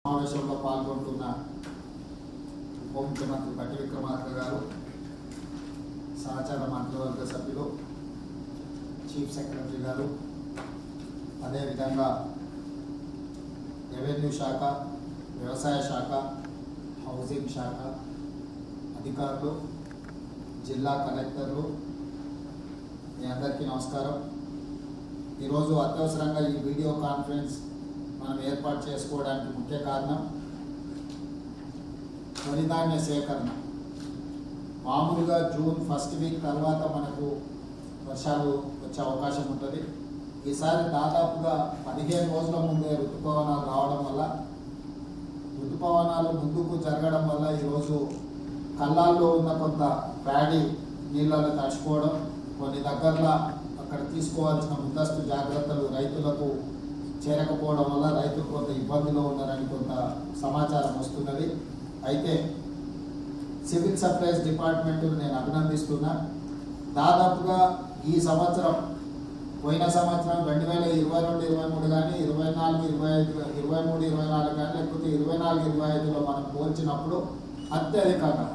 సమావేశంలో పాల్గొంటున్న ఉప ముఖ్యమంత్రి బట్టి విక్రమార్క గారు, సహచార మంత్రివర్గ సభ్యులు, చీఫ్ సెక్రటరీ గారు, అదేవిధంగా రెవెన్యూ శాఖ, వ్యవసాయ శాఖ, హౌసింగ్ శాఖ అధికారులు, జిల్లా కలెక్టర్లు, మీ అందరికీ నమస్కారం. ఈరోజు అత్యవసరంగా ఈ వీడియో కాన్ఫరెన్స్ మనం ఏర్పాటు చేసుకోవడానికి ముఖ్య కారణం వరిధాన్య సేకరణ. మామూలుగా జూన్ ఫస్ట్ వీక్ తర్వాత మనకు వర్షాలు వచ్చే అవకాశం ఉంటుంది. ఈసారి దాదాపుగా 15 రోజుల ముందే ఋతుపవనాలు రావడం వల్ల, ఋతుపవనాలు ముందుకు జరగడం వల్ల ఈరోజు కళ్ళాల్లో ఉన్న కొంత ప్యాడీ నీళ్ళలో తడిచిపోవడం, కొన్ని దగ్గరలో అక్కడ తీసుకోవాల్సిన ముందస్తు జాగ్రత్తలు రైతులకు చేరకపోవడం వల్ల రైతులు కొంత ఇబ్బందిలో ఉన్నారని కొంత సమాచారం వస్తున్నది. అయితే సివిల్ సప్లైస్ డిపార్ట్మెంట్ నేను అభినందిస్తున్నా. దాదాపుగా ఈ సంవత్సరం, పోయిన సంవత్సరం 2022-23 కానీ 24-25 కానీ లేకపోతే 24-25లో మనం పోల్చినప్పుడు అత్యధికంగా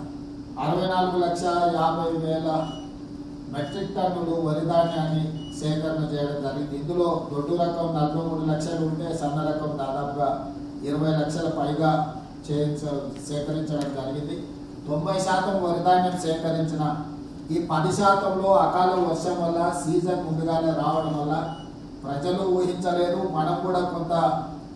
64,50,000 మెట్రిక్ టన్నులు వరి ధాన్యాన్ని సేకరణ చేయడం జరిగింది. ఇందులో దొడ్డు రకం 43 లక్షలు ఉంటే సన్న రకం దాదాపుగా 20 లక్షల పైగా సేకరించడం జరిగింది. 90% వరి ధాన్యం సేకరించిన ఈ 10%లో అకాల వర్షం వల్ల, సీజన్ ముందుగానే రావడం వల్ల ప్రజలు ఊహించలేదు. మనం కూడా కొంత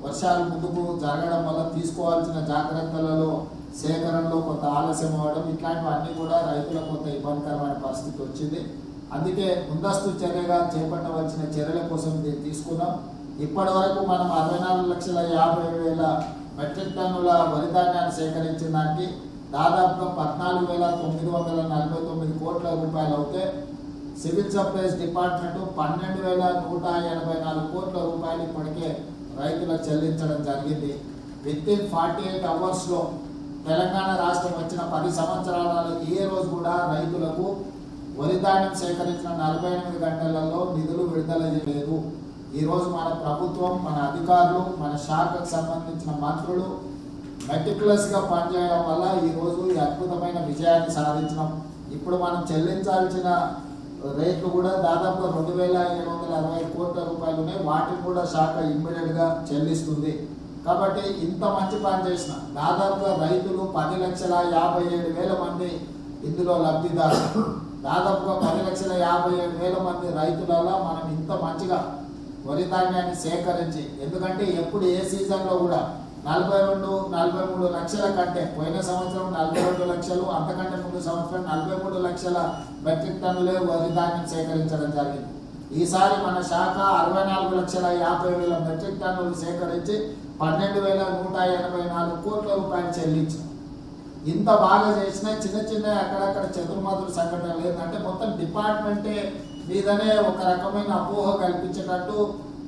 వర్షాలు ముందుకు జరగడం వల్ల తీసుకోవాల్సిన జాగ్రత్తలలో సేకరణలో కొంత ఆలస్యం అవ్వడం, ఇట్లాంటివన్నీ కూడా రైతులకు కొంత ఇబ్బందికరమైన పరిస్థితి వచ్చింది. అందుకే ముందస్తు చర్యగా చేపట్టవలసిన చర్యల కోసం దీన్ని తీసుకున్నాం. ఇప్పటి వరకు మనం 64,50,000 మెట్రిక్ టన్నుల వరి ధాన్యాన్ని సేకరించిన దానికి దాదాపుగా 14,949 కోట్ల రూపాయలు అవుతే, సివిల్ సప్లైస్ డిపార్ట్మెంట్ 12,184 కోట్ల రూపాయలు ఇప్పటికే రైతులకు చెల్లించడం జరిగింది. విత్ ఇన్ 48 అవర్స్లో తెలంగాణ రాష్ట్రం వచ్చిన 10 సంవత్సరాలలో ఏ రోజు కూడా రైతులకు వరి ధాన్యం సేకరించిన 48 గంటలలో నిధులు విడుదల చేయలేదు. ఈరోజు మన ప్రభుత్వం, మన అధికారులు, మన శాఖకు సంబంధించిన మంత్రులు మెటిక్యులస్గా పనిచేయడం వల్ల ఈరోజు ఈ అద్భుతమైన విజయాన్ని సాధించినాం. ఇప్పుడు మనం చెల్లించాల్సిన రేట్లు కూడా దాదాపు 2,760 కోట్ల రూపాయలు ఉన్నాయి. వాటిని కూడా శాఖ ఇమ్మీడియట్గా చెల్లిస్తుంది. కాబట్టి ఇంత మంచి పని చేసిన దాదాపుగా రైతులు 10,57,000 మంది ఇందులో లబ్ధిదారులు. దాదాపుగా 10,57,000 మంది రైతులలో మనం ఇంత మంచిగా వరి ధాన్యాన్ని సేకరించి, ఎందుకంటే ఎప్పుడు ఏ సీజన్లో కూడా 42-43 లక్షల కంటే, పోయిన సంవత్సరం 42 లక్షలు, అంతకంటే ముందు సంవత్సరం 43 లక్షల మెట్రిక్ టన్నులే వరి ధాన్యం సేకరించడం జరిగింది. ఈసారి మన శాఖ 64,50,000 మెట్రిక్ టన్నులు సేకరించి 12,184 కోట్ల రూపాయలు చెల్లించాం. ఇంత బాగా చేసిన చిన్న అక్కడక్కడ చతుర్మాతుల సంఘటనలు ఏంటంటే మొత్తం డిపార్ట్మెంటే మీదనే ఒక రకమైన అపోహ కల్పించేటట్టు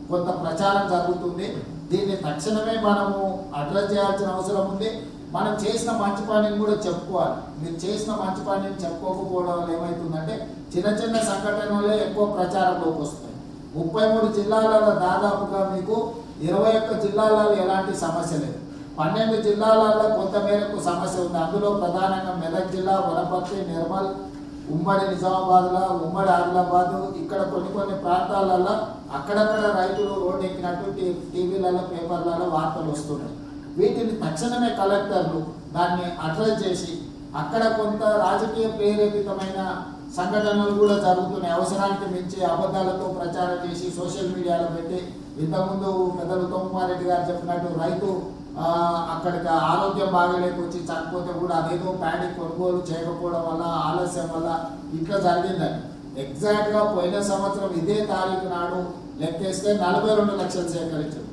కొంత ప్రచారం జరుగుతుంది. దీన్ని తక్షణమే మనము అడ్రస్ చేయాల్సిన అవసరం ఉంది. మనం చేసిన మంచి పనిని కూడా చెప్పుకోవాలి. మీరు చేసిన మంచి పనిని చెప్పుకోకపోవడం వల్ల ఏమవుతుందంటే చిన్న సంఘటనలే ఎక్కువ ప్రచారంలోకి వస్తాయి. 33 జిల్లాలలో దాదాపుగా మీకు 21 జిల్లాలలో ఎలాంటి సమస్య లేదు. 12 జిల్లాలలో కొంత మేరకు సమస్య ఉంది. అందులో ప్రధానంగా మెదక్ జిల్లా, వనపర్తి, నిర్మల్, ఉమ్మడి నిజామాబాద్లో, ఉమ్మడి ఆదిలాబాద్, ఇక్కడ కొన్ని ప్రాంతాలలో అక్కడక్కడ రైతులు రోడ్డు ఎక్కినట్టు టీవీలలో, పేపర్లలో వార్తలు వస్తున్నాయి. వీటిని తక్షణమే కలెక్టర్లు దాన్ని అడ్రస్ చేసి, అక్కడ కొంత రాజకీయ ప్రేరేపితమైన సంఘటనలు కూడా జరుగుతున్నాయి. అవసరానికి మించి అబద్ధాలతో ప్రచారం చేసి సోషల్ మీడియాలో పెట్టి, ఇంతకుముందు పెద్దలు ఉత్తమ్మారెడ్డి గారు చెప్పినట్టు రైతు అక్కడికి ఆరోగ్యం బాగలేకొచ్చి చనిపోతే కూడా అదేదో ప్యాడీ కొనుగోలు చేయకపోవడం వల్ల, ఆలస్యం వల్ల ఇట్లా జరిగిందని. ఎగ్జాక్ట్గా పోయిన సంవత్సరం ఇదే తారీఖు నాడు లెక్కేస్తే 42 లక్షలు సేకరించారు.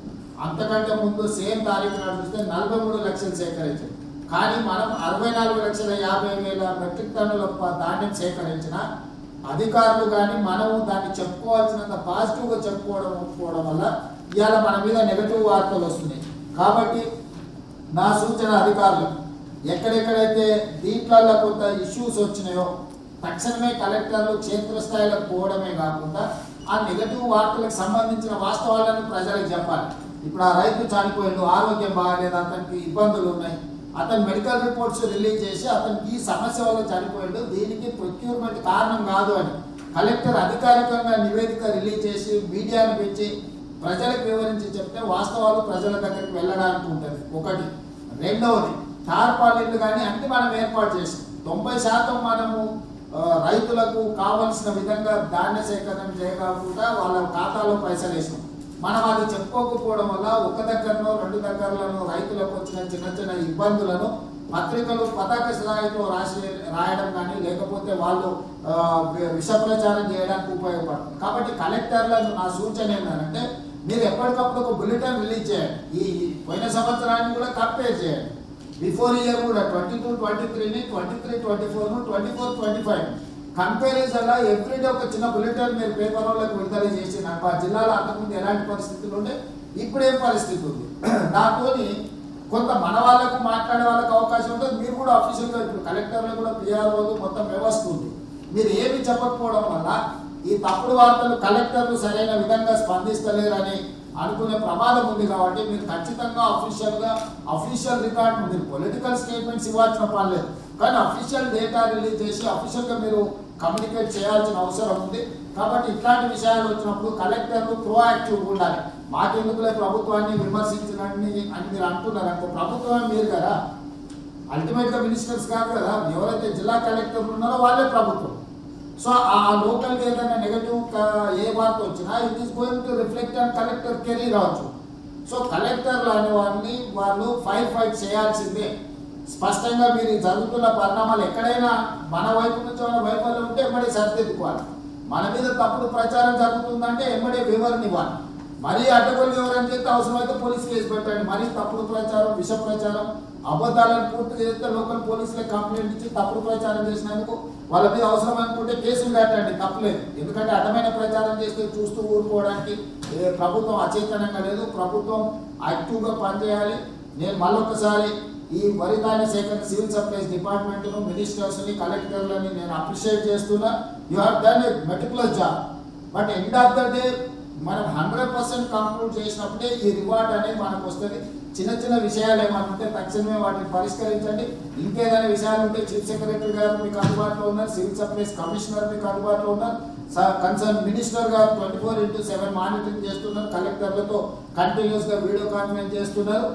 అంతకంటే ముందు సేమ్ తారీఖు నాడు చూస్తే 43 లక్షలు సేకరించారు. కానీ మనం 64,50,000 మెట్రిక్ టన్నుల ధాన్యం సేకరించిన అధికారులు కానీ మనము దాన్ని చెప్పుకోవాల్సినంత పాజిటివ్గా చెప్పుకోవడం వల్ల ఇవాళ మన మీద నెగటివ్ వార్తలు వస్తున్నాయి. కాబట్టి నా సూచన అధికారులు, ఎక్కడెక్కడైతే దీంట్లో కొంత ఇష్యూస్ వచ్చినాయో తక్షణమే కలెక్టర్లు క్షేత్రస్థాయిలో పోవడమే కాకుండా ఆ నెగటివ్ వార్తలకు సంబంధించిన వాస్తవాలను ప్రజలకు చెప్పాలి. ఇప్పుడు ఆ రైతు చనిపోయిండు, ఆరోగ్యం బాగాలేదు, అతనికి ఇబ్బందులు ఉన్నాయి, అతను మెడికల్ రిపోర్ట్స్ రిలీజ్ చేసి అతనికి ఈ సమస్య వల్ల చనిపోయిండు, దీనికి ప్రొక్యూర్మెంట్ కారణం కాదు అని కలెక్టర్ అధికారికంగా నివేదిక రిలీజ్ చేసి మీడియాను పెంచి ప్రజలకు వివరించి చెప్తే వాస్తవాలు ప్రజల దగ్గరికి వెళ్ళడానికి ఉంటుంది. ఒకటి. రెండవది, తార్పాలిన్లు కానీ అన్ని మనం ఏర్పాటు చేసాం. 90% మనము రైతులకు కావలసిన విధంగా ధాన్య సేకరణ చేయకుండా వాళ్ళ ఖాతాలో పైసలు వేసినాం. మనం అది చెప్పుకోకపోవడం వల్ల ఒక దగ్గరనో 2 దగ్గరలను రైతులకు వచ్చిన చిన్న చిన్న ఇబ్బందులను పత్రికలు పతాక స్థాయితో రాయడం కానీ లేకపోతే వాళ్ళు విష ప్రచారం చేయడానికి ఉపయోగపడుతుంది. కాబట్టి కలెక్టర్లను నా సూచన ఏంటంటే మీరు ఎప్పటికప్పుడు ఒక బులెటిన్ రిలీజ్ చేయండి. ఈ పోయిన సంవత్సరాన్ని కూడా కంపేర్ చేయండి. బిఫోర్ ఇయర్ కూడా 22-23ని, 23-24ను, 24-25 కంపారిజన్లో ఎవ్రీడే ఒక చిన్న బులెటిన్ మీరు పేపర్ వాళ్ళకి విడుదల చేసి నాకు ఆ జిల్లాలో అంతకుముందు ఎలాంటి పరిస్థితులు ఉండే, ఇప్పుడేం పరిస్థితి ఉంది, దాంతో కొంత మన వాళ్ళకు మాట్లాడే వాళ్ళకి అవకాశం ఉంటుంది. మీరు కూడా అఫీషియల్గా ఇప్పుడు కలెక్టర్లు కూడా పిఆర్ఓలు మొత్తం వ్యవస్థ ఉంది. మీరు ఏమి చెప్పకపోవడం వల్ల ఈ తప్పుడు వార్తలు కలెక్టర్లు సరైన విధంగా స్పందిస్తలేరని అనుకునే ప్రమాదం ఉంది. కాబట్టి మీరు ఖచ్చితంగా అఫీషియల్ రికార్డు, మీరు పొలిటికల్ స్టేట్మెంట్స్ ఇవ్వాల్సిన పని లేదు, కానీ అఫీషియల్ డేటా రిలీజ్ చేసి అఫీషియల్గా మీరు కమ్యూనికేట్ చేయాల్సిన అవసరం ఉంది. కాబట్టి ఇట్లాంటి విషయాలు వచ్చినప్పుడు కలెక్టర్లు ప్రోయాక్టివ్గా ఉండాలి. మాకెందుకులే ప్రభుత్వాన్ని విమర్శించడాన్ని అని మీరు అంటున్నారు అనుకో, ప్రభుత్వమే మీరు కదా, అల్టిమేట్గా మినిస్టర్స్ కాదు కదా, ఎవరైతే జిల్లా కలెక్టర్లు ఉన్నారో వాళ్ళే ప్రభుత్వం. సో ఆ లోకల్గా ఏదైనా నెగటివ్ ఏ వార్త వచ్చినా it is going to reflect on collector career అవచ్చు. సో కలెక్టర్లు అనేవారిని వాళ్ళు ఫైట్ చేయాల్సిందే. స్పష్టంగా మీరు జరుగుతున్న పరిణామాలు ఎక్కడైనా మన వైపు నుంచి మన వైఫల్యం ఉంటే ఎమ్మడే సరిదిద్దుకోవాలి. మన మీద తప్పుడు ప్రచారం జరుగుతుందంటే ఎమ్మడే వివరణ ఇవ్వాలి. మరీ అడ్డగోలు వివరణ చేస్తే అవసరమైతే పోలీస్ కేసు పెట్టండి. మరీ తప్పుడు ప్రచారం, విష ప్రచారం, అబద్ధాలను పూర్తి చేస్తే లోకల్ పోలీసులకు కంప్లైంట్ ఇచ్చి తప్పుడు ప్రచారం చేసినందుకు వాళ్ళ మీద అవసరం అనుకుంటే కేసులు కట్టండి, తప్పలేదు. ఎందుకంటే అడ్డమైన ప్రచారం చేస్తే చూస్తూ ఊరుకోవడానికి ప్రభుత్వం అచేతనంగా లేదు, ప్రభుత్వం యాక్టివ్గా పనిచేయాలి. నేను మళ్ళొకసారి ఈ వరి ధాన్య సేకరణ సివిల్ సప్లైస్ డిపార్ట్మెంట్ను, మినిస్టర్స్ని, కలెక్టర్లని నేను అప్రిషియేట్ చేస్తున్నా. You have done a meticulous job. But end of the day మనం 100% కంక్లూడ్ చేసినప్పుడే ఈ రివార్డ్ అనేది మనకు వస్తుంది. చిన్న చిన్న విషయాలు ఏమైనా ఉంటే తక్షణమే వాటిని పరిష్కరించండి. ఇంకేదైనా విషయాలు ఉంటే చీఫ్ సెక్రటరీ గారు మీకు అందుబాటులో ఉన్నారు, సివిల్ సప్లైస్ కమిషనర్ మీకు అందుబాటులో ఉన్నారు, కన్సర్న్ మినిస్టర్ గారు 24/7 మానిటరింగ్ చేస్తున్నారు, కలెక్టర్లతో కంటిన్యూస్గా వీడియో కాన్ఫరెన్స్ చేస్తున్నారు,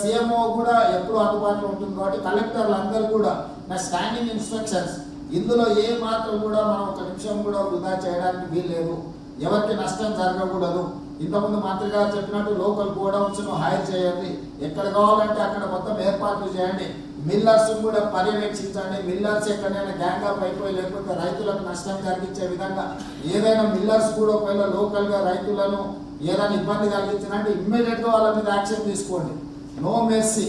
సీఎంఓ కూడా ఎప్పుడూ అందుబాటులో ఉంటుంది. కాబట్టి కలెక్టర్లు అందరూ కూడా నా స్టాండింగ్ ఇన్స్ట్రక్షన్స్, ఇందులో ఏ మాత్రం కూడా మనం ఒక నిమిషం కూడా వృధా చేయడానికి వీల్లేదు, ఎవరికి నష్టం జరగకూడదు. ఇంతకుముందు మంత్రి గారు చెప్పినట్టు లోకల్ గోడౌన్స్ను హైర్ చేయండి, ఎక్కడ కావాలంటే అక్కడ మొత్తం ఏర్పాట్లు చేయండి, మిల్లర్స్ కూడా పర్యవేక్షించండి. మిల్లర్స్ ఎక్కడైనా గ్యాంగ్ అప్ అయిపోయి లేకపోతే రైతులకు నష్టం కలిగించే విధంగా ఏదైనా మిల్లర్స్ కూడా ఒకవేళ లోకల్గా రైతులను ఏదైనా ఇబ్బంది కలిగించినంటే ఇమ్మీడియట్గా వాళ్ళ మీద యాక్షన్ తీసుకోండి. No mercy.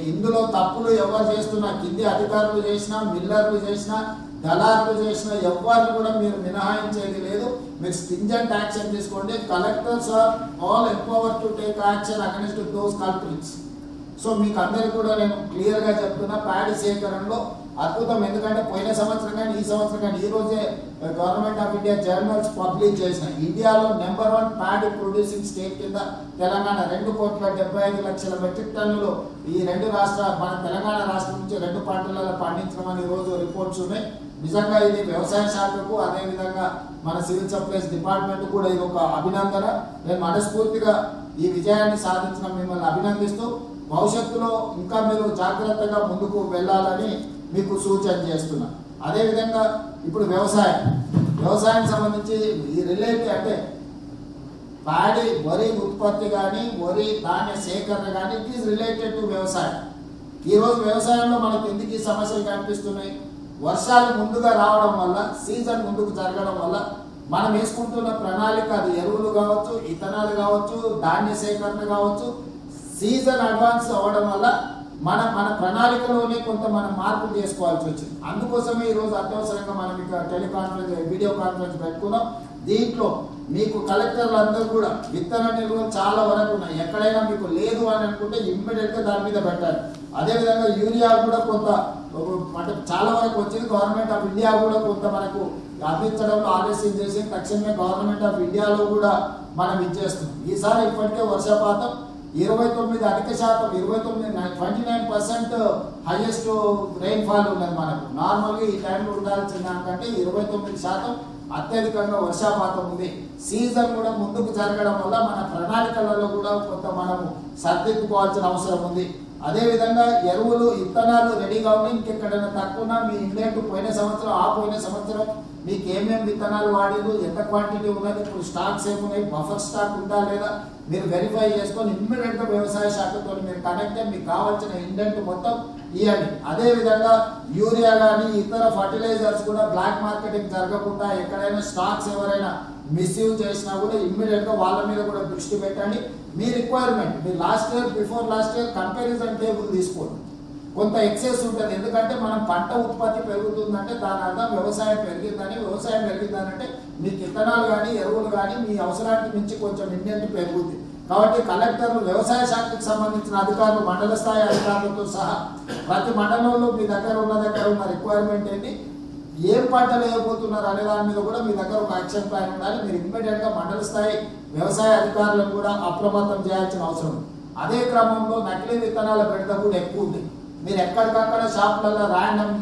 ఇందులో తప్పులు ఎవరు చేస్తున్నా, కింది అధికారులు చేసినా, మిల్లర్లు చేసినా, దళారులు చేసినా ఎవరిని కూడా మీరు మినహాయించేది లేదు. మీరు స్ట్రింజెంట్ యాక్షన్ తీసుకోండి. Collectors are all empowered to take action against those culprits. So మీకు అందరికీ కూడా నేను క్లియర్గా చెప్తున్నా, ప్యాడీ సేకరణలో అద్భుతం. ఎందుకంటే పోయిన సంవత్సరం కానీ ఈ సంవత్సరం కానీ ఈ రోజే government of India journals publish చేసిన ఇండియాలో నెంబర్ 1 ప్యాడీ ప్రొడ్యూసింగ్ స్టేట్ కింద తెలంగాణ 2,75,00,000 మెట్రిక్ టన్నులు ఈ రెండు రాష్ట్రాలు, మన తెలంగాణ రాష్ట్రం నుంచి 2 పంటలలో పండించమని ఈరోజు రిపోర్ట్స్ ఉన్నాయి. నిజంగా ఇది వ్యవసాయ శాఖకు అదేవిధంగా మన సివిల్ సప్లైస్ డిపార్ట్మెంట్ కూడా ఇది ఒక అభినందన. నేను మనస్ఫూర్తిగా ఈ విజయాన్ని సాధించిన మిమ్మల్ని అభినందిస్తూ భవిష్యత్తులో ఇంకా మీరు జాగ్రత్తగా ముందుకు వెళ్ళాలని మీకు సూచన చేస్తున్నా. అదేవిధంగా ఇప్పుడు వ్యవసాయం సంబంధించి ఈ రిలేటెడ్ అంటే ప్యాడీ వరి ఉత్పత్తి కానీ వరి ధాన్య సేకరణ కానీ ఇట్ ఈస్ రిలేటెడ్ టు వ్యవసాయం. ఈరోజు వ్యవసాయంలో మనకు ఎందుకు ఈ సమస్యలు కనిపిస్తున్నాయి? వర్షాలు ముందుగా రావడం వల్ల, సీజన్ ముందుకు జరగడం వల్ల మనం వేసుకుంటున్న ప్రణాళిక, అది ఎరువులు కావచ్చు, ఇథనాలు కావచ్చు, ధాన్య సేకరణ కావచ్చు, సీజన్ అడ్వాన్స్ అవ్వడం వల్ల మన ప్రణాళికలోనే కొంత మనం మార్పులు చేసుకోవాల్సి వచ్చింది. అందుకోసమే ఈరోజు అత్యవసరంగా మనం ఇక టెలికాన్ఫరెన్స్, వీడియో కాన్ఫరెన్స్ పెట్టుకున్నాం. దీంట్లో మీకు కలెక్టర్లు అందరూ కూడా విత్తన నిల్వలు చాలా వరకు ఉన్నాయి. ఎక్కడైనా మీకు లేదు అని అనుకుంటే ఇమ్మీడియట్గా దాని మీద పెట్టాలి. అదేవిధంగా యూరియా కూడా కొంత అంటే చాలా వరకు వచ్చింది. గవర్నమెంట్ ఆఫ్ ఇండియా కూడా కొంత మనకు అందించడంలో ఆలస్యం చేసి తక్షణమే గవర్నమెంట్ ఆఫ్ ఇండియాలో కూడా మనం ఇచ్చేస్తున్నాం. ఈసారి ఇప్పటికే వర్షపాతం 29 అధిక శాతం 29% హైయెస్ట్ రెయిన్ఫాల్ ఉన్నది. మనకు నార్మల్గా ఈ టైంలో ఉండాల్సిన దానికంటే 29% అత్యధికంగా వర్షపాతం ఉంది. సీజన్ కూడా ముందుకు జరగడం వల్ల మన ప్రణాళికలలో కూడా కొంత మనము సర్దిద్దుకోవాల్సిన అవసరం ఉంది. అదేవిధంగా ఎరువులు విత్తనాలు రెడీగా ఉన్నాయి. ఇంకెక్కడైనా తక్కువ మీ ఇండెంట్ పోయిన సంవత్సరం మీకు ఏమేమి విత్తనాలు వాడిరు, ఎంత క్వాంటిటీ ఉన్నది, ఇప్పుడు స్టాక్స్ ఏమున్నాయి, బఫర్ స్టాక్ ఉందా లేదా మీరు వెరిఫై చేసుకొని ఇమ్మీడియట్గా వ్యవసాయ శాఖతో మీరు కనెక్ట్ అయ్యి మీకు కావాల్సిన ఇండెంట్ మొత్తం ఇవ్వండి. అదేవిధంగా యూరియా కానీ ఇతర ఫర్టిలైజర్స్ కూడా బ్లాక్ మార్కెటింగ్ జరగకుండా ఎక్కడైనా స్టాక్స్ ఎవరైనా మిస్యూజ్ చేసినా కూడా ఇమ్మీడియట్గా వాళ్ళ మీద కూడా దృష్టి పెట్టండి. మీ రిక్వైర్మెంట్ మీరు before last year comparison table తీసుకోండి. కొంత ఎక్సెస్ ఉంటుంది. ఎందుకంటే మనం పంట ఉత్పత్తి పెరుగుతుందంటే దాని అర్థం వ్యవసాయం పెరిగిందనంటే మీకు విత్తనాలు కానీ ఎరువులు కానీ మీ అవసరానికి మించి కొంచెం ఇండెంట్ పెరుగుతుంది. కాబట్టి కలెక్టర్లు వ్యవసాయ శాఖకు సంబంధించిన అధికారులు మండల స్థాయి అధికారులతో సహా ప్రతి మండలంలో మీ దగ్గర ఉన్న రిక్వైర్మెంట్ ఏంటి, ఏం పంటలు వేయబోతున్నారు అనే దాని మీద కూడా మీ దగ్గర ఒక యాక్షన్ ప్లాన్ ఉండాలి. మీరు ఇమ్మీడియట్గా మండల స్థాయి వ్యవసాయ అధికారులను కూడా అప్రమత్తం చేయాల్సిన అవసరం. అదే క్రమంలో నకిలీ విత్తనాల బెడద కూడా ఎక్కువ ఉంది. మీరు ఎక్కడికక్కడ షాపులలో ర్యాండమ్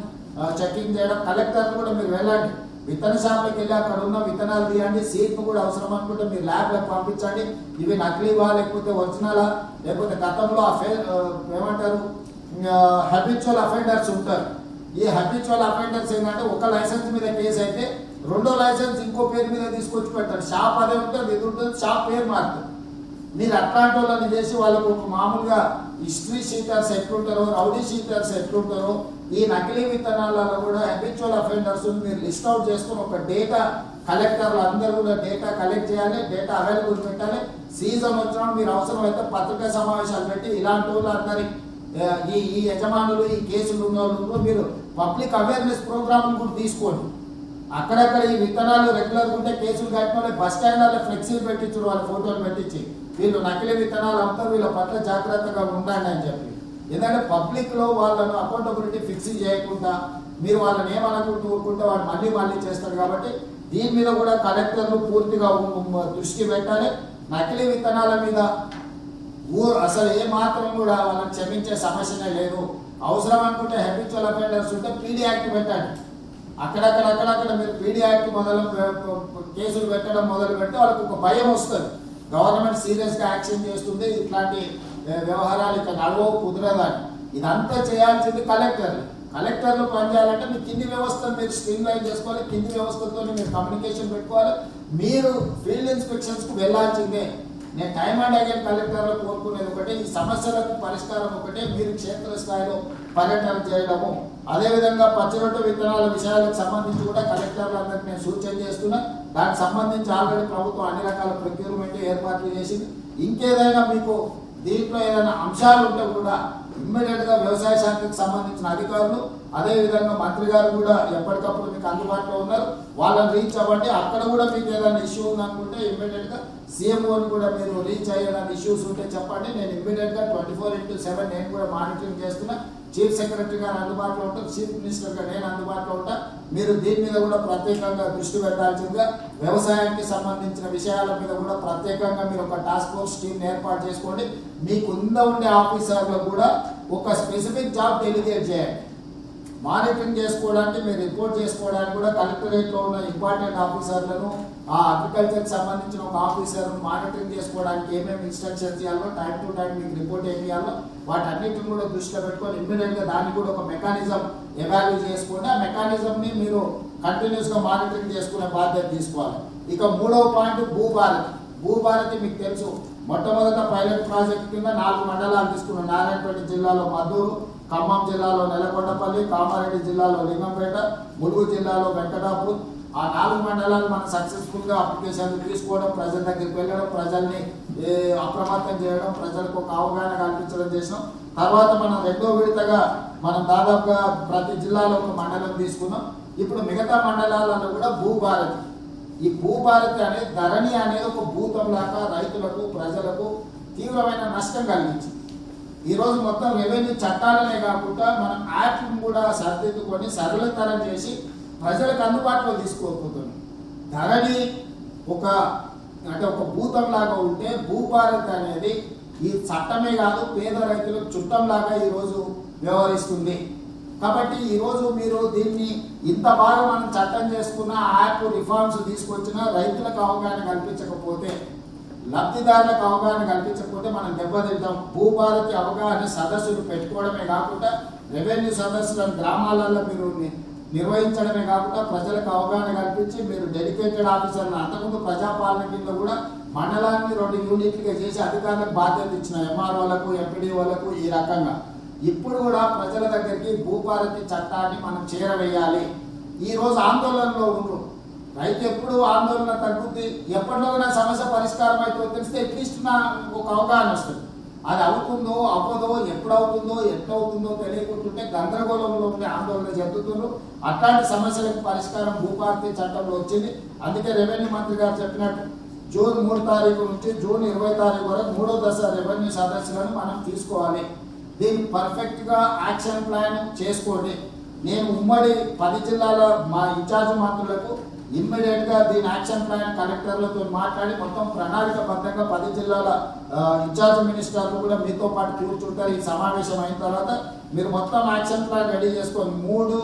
చెకింగ్ చేయడం, కలెక్టర్లు కూడా మీరు వెళ్ళండి, విత్తన షాపులకు వెళ్ళి అక్కడ ఉన్న విత్తనాలు తీయండి, సీడ్ను కూడా అవసరం అనుకుంటే మీరు ల్యాబ్లకు పంపించండి. ఇవి నకిలీవా లేకపోతే ఒరిజినలా, లేకపోతే గతంలో ఏమంటారు హ్యాబిచువల్ అఫెండర్స్ ఉంటారు. ఈ హ్యాబిచువల్ అఫెండర్స్ ఏంటంటే ఒక లైసెన్స్ మీద కేసు అయితే రెండో లైసెన్స్ ఇంకో పేరు మీద తీసుకొచ్చి పెడతారు. షాప్ అదే ఉంటుంది, ఇది ఉంటుంది, షాప్ పేరు మారుతుంది. మీరు అట్లాంటి వాళ్ళని చేసి వాళ్ళకు ఒక మామూలుగా హిస్టరీ షీటర్స్ ఎట్లుంటారో, రౌడీ షీటర్స్ ఎట్లుంటారో, ఈ నకిలీ విత్తనాలలో కూడా హ్యాబిచువల్ అఫెండర్స్ మీరు లిస్ట్ అవుట్ చేసుకుని ఒక డేటా కలెక్టర్లు అందరూ కూడా డేటా కలెక్ట్ చేయాలి, డేటా అవైలబుల్ పెట్టాలి. సీజన్ వచ్చినప్పుడు మీరు అవసరమైతే పత్రికా సమావేశాలు పెట్టి ఇలాంటి వాళ్ళు అందరి ఈ యజమానులు ఈ కేసులు ఉన్న వాళ్ళు మీరు పబ్లిక్ అవేర్నెస్ ప్రోగ్రామ్ కూడా తీసుకోండి. అక్కడక్కడ ఈ విత్తనాలు రెగ్యులర్గా ఉంటే కేసులు కట్టిన బస్ స్టాండ్లలో ఫ్లెక్సీలు పెట్టించారు, వాళ్ళ ఫోటోలు పెట్టించి వీళ్ళు నకిలీ విత్తనాలు అమ్ముతారు, వీళ్ళ పట్ల జాగ్రత్తగా ఉండండి అని చెప్పి. ఎందుకంటే పబ్లిక్లో వాళ్ళను అకౌంటబిలిటీ ఫిక్స్ చేయకుండా మీరు వాళ్ళని ఏమనుకుంటూ ఊరుకుంటే వాడు మళ్ళీ చేస్తారు. కాబట్టి దీని మీద కూడా కలెక్టర్లు పూర్తిగా దృష్టి పెట్టాలి. నకిలీ విత్తనాల మీద అసలు ఏ మాత్రం కూడా వాళ్ళని క్షమించే సమస్యనే లేదు. అవసరం అనుకుంటే హ్యాబిచువల్ అఫెండర్స్ ఉంటే పీడీ యాక్ట్ పెట్టండి. అక్కడక్కడ మీరు పీడీ యాక్ట్ కేసులు పెట్టడం మొదలు పెడితే వాళ్ళకి ఒక భయం వస్తుంది. గవర్నమెంట్ సీరియస్గా యాక్షన్ చేస్తుంది, ఇట్లాంటి వ్యవహారాలు ఇక్కడ నడవవు, కుదరదని. ఇదంతా చేయాల్సింది కలెక్టర్లు పనిచేయాలంటే మీ కింది వ్యవస్థను మీరు స్ట్రీమ్ లైన్ చేసుకోవాలి, కింది వ్యవస్థతో మీరు కమ్యూనికేషన్ పెట్టుకోవాలి. మీరు ఫీల్డ్ ఇన్స్పెక్షన్స్కి వెళ్ళాల్సిందే. నేను టైం అండ్ అగైన్ కలెక్టర్లు కోరుకునేది ఒకటే, ఈ సమస్యలకు పరిష్కారం ఒకటే, మీరు క్షేత్రస్థాయిలో పర్యటన చేయడము. అదేవిధంగా పచ్చిరొట్టు విత్తనాల విషయాలకు సంబంధించి కూడా కలెక్టర్లందరికీ నేను సూచన చేస్తున్నా. దానికి సంబంధించి ఆల్రెడీ ప్రభుత్వం అన్ని రకాల ప్రొక్యూర్మెంట్ ఏర్పాట్లు చేసింది. ఇంకేదైనా మీకు దీంట్లో ఏదైనా అంశాలు ఉంటే కూడా ఇమ్మీడియట్గా వ్యవసాయ శాఖకు సంబంధించిన అధికారులు అదేవిధంగా మంత్రి గారు కూడా ఎప్పటికప్పుడు మీకు అందుబాటులో ఉన్నారు, వాళ్ళని రీచ్ అవ్వండి. అక్కడ కూడా మీకు ఏదైనా ఇష్యూ ఉందనుకుంటే ఇమ్మీడియట్గా సీఎంఓని కూడా మీరు రీచ్ అయ్యేదాన్ని ఇష్యూస్ ఉంటే చెప్పండి. నేను ఇమ్మీడియట్గా 24/7 నేను కూడా మానిటరింగ్ చేస్తున్నా. చీఫ్ సెక్రటరీ గారు అందుబాటులో ఉంటారు, చీఫ్ మినిస్టర్గా నేను అందుబాటులో ఉంటా. మీరు దీని మీద కూడా ప్రత్యేకంగా దృష్టి పెట్టాల్సిందిగా, వ్యవసాయానికి సంబంధించిన విషయాల మీద కూడా ప్రత్యేకంగా మీరు ఒక టాస్క్ ఫోర్స్ టీంని ఏర్పాటు చేసుకోండి. మీకు ఉండే ఆఫీసర్లకు కూడా ఒక స్పెసిఫిక్ జాబ్ డెలిగేట్ చేయండి. మానిటరింగ్ చేసుకోవడానికి మీరు రిపోర్ట్ చేసుకోవడానికి కూడా కలెక్టరేట్లో ఉన్న ఇంపార్టెంట్ ఆఫీసర్లను, ఆ అగ్రికల్చర్కి సంబంధించిన ఒక ఆఫీసర్ను మానిటరింగ్ చేసుకోవడానికి ఏమేమి ఇన్స్ట్రక్షన్స్ ఇవ్వాలో, టైం టు టైం మీకు రిపోర్ట్ ఏమి ఇవ్వాలో వాటన్నిటిని కూడా దృష్టిలో పెట్టుకొని ఇమ్మీడియట్గా దాన్ని కూడా ఒక మెకానిజం ఎవాల్యూట్ చేసుకోండి. ఆ మెకానిజంని మీరు కంటిన్యూస్గా మానిటరింగ్ చేసుకునే బాధ్యత తీసుకోవాలి. ఇక 3వ పాయింట్ భూభారతి మీకు తెలుసు. మొట్టమొదట పైలట్ ప్రాజెక్ట్ కింద 4 మండలాలు తీసుకున్నాం. నారాయణపేట జిల్లాలో మద్దూరు, ఖమ్మం జిల్లాలో నెలకొండపల్లి, కామారెడ్డి జిల్లాలో లింగంపేట, ములుగు జిల్లాలో వెంకటాపూర్. ఆ 4 మండలాలు మనం సక్సెస్ఫుల్గా అప్లికేషన్లు తీసుకోవడం, ప్రజల దగ్గరికి వెళ్ళడం, ప్రజల్ని అప్రమత్తం చేయడం, ప్రజలకు ఒక అవగాహన కల్పించడం చేసినాం. తర్వాత మనం 2వ విడతగా మనం దాదాపుగా ప్రతి జిల్లాలో ఒక మండలం తీసుకున్నాం. ఇప్పుడు మిగతా మండలాలలో కూడా భూభారతి ఈ భూభారతి అనేది ధరణి అనేది ఒక భూతం లాగా రైతులకు ప్రజలకు తీవ్రమైన నష్టం కలిగించింది. ఈరోజు మొత్తం రెవెన్యూ చట్టాలనే కాకుండా మనం యాప్ను కూడా సరిదిద్దుకొని సరళతరం చేసి ప్రజలకు అందుబాటులో తీసుకోకపోతున్నాం. ధరణి ఒక భూతం లాగా ఉంటే భూభారతి అనేది ఈ చట్టమే కాదు పేద రైతులకు చుట్టంలాగా ఈరోజు వ్యవహరిస్తుంది. కాబట్టి ఈరోజు మీరు దీన్ని ఇంత బాగా మనం చట్టం చేసుకున్న యాప్ రిఫార్మ్స్ తీసుకొచ్చినా రైతులకు అవగాహన కల్పించకపోతే లబ్ధిదారులకు అవగాహన కల్పించకపోతే మనం దెబ్బతింటాం. భూభారతి అవగాహన సదస్సులు పెట్టుకోవడమే కాకుండా రెవెన్యూ సదస్సులను గ్రామాలలో మీరు నిర్వహించడమే కాకుండా ప్రజలకు అవగాహన కల్పించి మీరు డెడికేటెడ్ ఆఫీసర్లు అంతకుముందు ప్రజాపాలన కింద కూడా మండలాన్ని 2 యూనిట్లుగా చేసి అధికారులకు బాధ్యత ఇచ్చిన ఎంఆర్ఓలకు ఎంపీడీఓలకు ఈ రకంగా ఇప్పుడు కూడా ప్రజల దగ్గరికి భూభారతి చట్టాన్ని మనం చేరవేయాలి. ఈరోజు ఆందోళనలో ఉండరు రైతు ఎప్పుడు ఆందోళన తగ్గుద్ది ఎప్పటిలోగా సమస్య పరిష్కారం అయితే తెలిస్తే అట్లీస్ట్ ఒక అవగాహన వస్తుంది. అది అవుతుందో అవ్వదో ఎప్పుడు అవుతుందో ఎట్లా అవుతుందో తెలియకుంటుంటే గందరగోళంలో ఉండే ఆందోళన చెందుతున్నారు. అట్లాంటి సమస్యలకు పరిష్కారం భూభారతి చట్టంలో వచ్చింది. అందుకే రెవెన్యూ మంత్రి గారు చెప్పినట్టు జూన్ 3 తారీఖు నుంచి జూన్ 20 తారీఖు వరకు 3వ దశ రెవెన్యూ సదస్సులను మనం తీసుకోవాలి. దీన్ని పర్ఫెక్ట్గా యాక్షన్ ప్లాన్ చేసుకోండి. నేను ఉమ్మడి 10 జిల్లాల మా ఇన్ఛార్జ్ మంత్రులకు ఇమ్మీడియట్గా దీని యాక్షన్ ప్లాన్ కలెక్టర్లతో మాట్లాడి మొత్తం ప్రణాళికబద్ధంగా 10 జిల్లాల ఇన్ఛార్జ్ మినిస్టర్లు కూడా మీతో పాటు కూర్చుంటారు. ఈ సమావేశం అయిన తర్వాత మీరు మొత్తం యాక్షన్ ప్లాన్ రెడీ చేసుకొని 3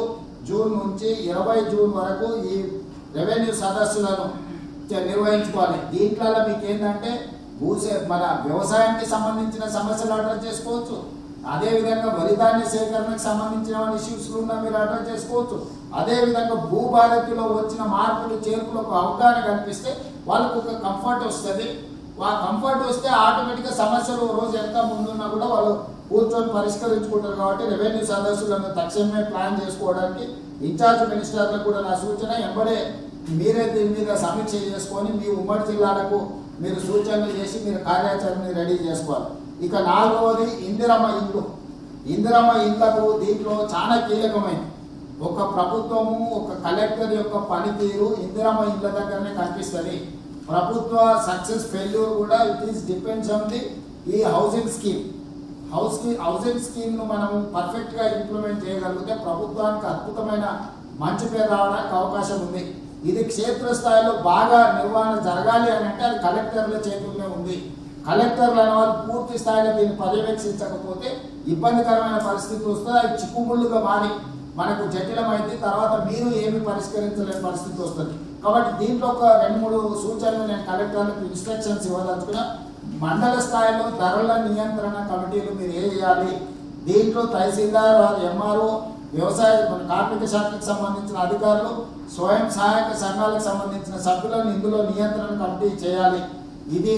జూన్ నుంచి 20 జూన్ వరకు ఈ రెవెన్యూ సదస్సులను నిర్వహించుకోవాలి. దీంట్లో మీకు ఏంటంటే మన వ్యవసాయానికి సంబంధించిన సమస్యలు అడ్రస్ చేసుకోవచ్చు. అదేవిధంగా వరిధాన్య సేకరణకు సంబంధించిన ఇష్యూస్ ఉన్నా మీరు అడ్రస్ చేసుకోవచ్చు. అదేవిధంగా భూభారతిలో వచ్చిన మార్పులు చేర్పులకు అవగాహన కనిపిస్తే వాళ్ళకు ఒక కంఫర్ట్ వస్తుంది. ఆ కంఫర్ట్ వస్తే ఆటోమేటిక్గా సమస్యలు రోజు ఎంత ముందున్నా కూడా వాళ్ళు కూర్చొని పరిష్కరించుకుంటారు. కాబట్టి రెవెన్యూ సదస్సులను తక్షణమే ప్లాన్ చేసుకోవడానికి ఇన్ఛార్జ్ మినిస్టర్లకు కూడా నా సూచన. ఎంబడే మీరే దీని మీద సమీక్ష చేసుకొని మీ ఉమ్మడి జిల్లాలకు మీరు సూచనలు చేసి మీరు కార్యాచరణ రెడీ చేసుకోవాలి. ఇక 4వది ఇందిరమ్మ ఇల్లు. ఇందిరమ్మ ఇళ్లకు దీంట్లో చాలా కీలకమైంది. ఒక ప్రభుత్వము ఒక కలెక్టర్ యొక్క పనితీరు ఇందిరమ్మ ఇళ్ళ దగ్గరనే కనిపిస్తుంది. ప్రభుత్వ సక్సెస్ ఫెయిల్యూర్ కూడా it is depends on the ఈ హౌసింగ్ స్కీమ్. హౌసింగ్ స్కీమ్ను మనం పర్ఫెక్ట్గా ఇంప్లిమెంట్ చేయగలిగితే ప్రభుత్వానికి అద్భుతమైన మంచి పేరు రావడానికి అవకాశం ఉంది. ఇది క్షేత్రస్థాయిలో బాగా నిర్వహణ జరగాలి అని అంటే అది కలెక్టర్ల చేతుల్లోనే ఉంది. కలెక్టర్లు అనే వాళ్ళు పూర్తి స్థాయిలో దీన్ని పర్యవేక్షించకపోతే ఇబ్బందికరమైన పరిస్థితి వస్తే అది చిక్కుముళ్ళుగా మారి మనకు జటిలమైంది. తర్వాత మీరు ఏమి పరిష్కరించలేని పరిస్థితి వస్తుంది. కాబట్టి దీంట్లో ఒక 2-3 సూచనలు నేను కలెక్టర్లకు ఇన్స్ట్రక్షన్స్ ఇవ్వదలుచుకున్నా. మండల స్థాయిలో ధరల నియంత్రణ కమిటీలు మీరు ఏ చేయాలి. దీంట్లో తహసీల్దార్ ఎంఆర్ఓ వ్యవసాయ కార్మిక శాఖకు సంబంధించిన అధికారులు స్వయం సహాయక సంఘాలకు సంబంధించిన సభ్యులను ఇందులో నియంత్రణ కమిటీ చేయాలి. ఇది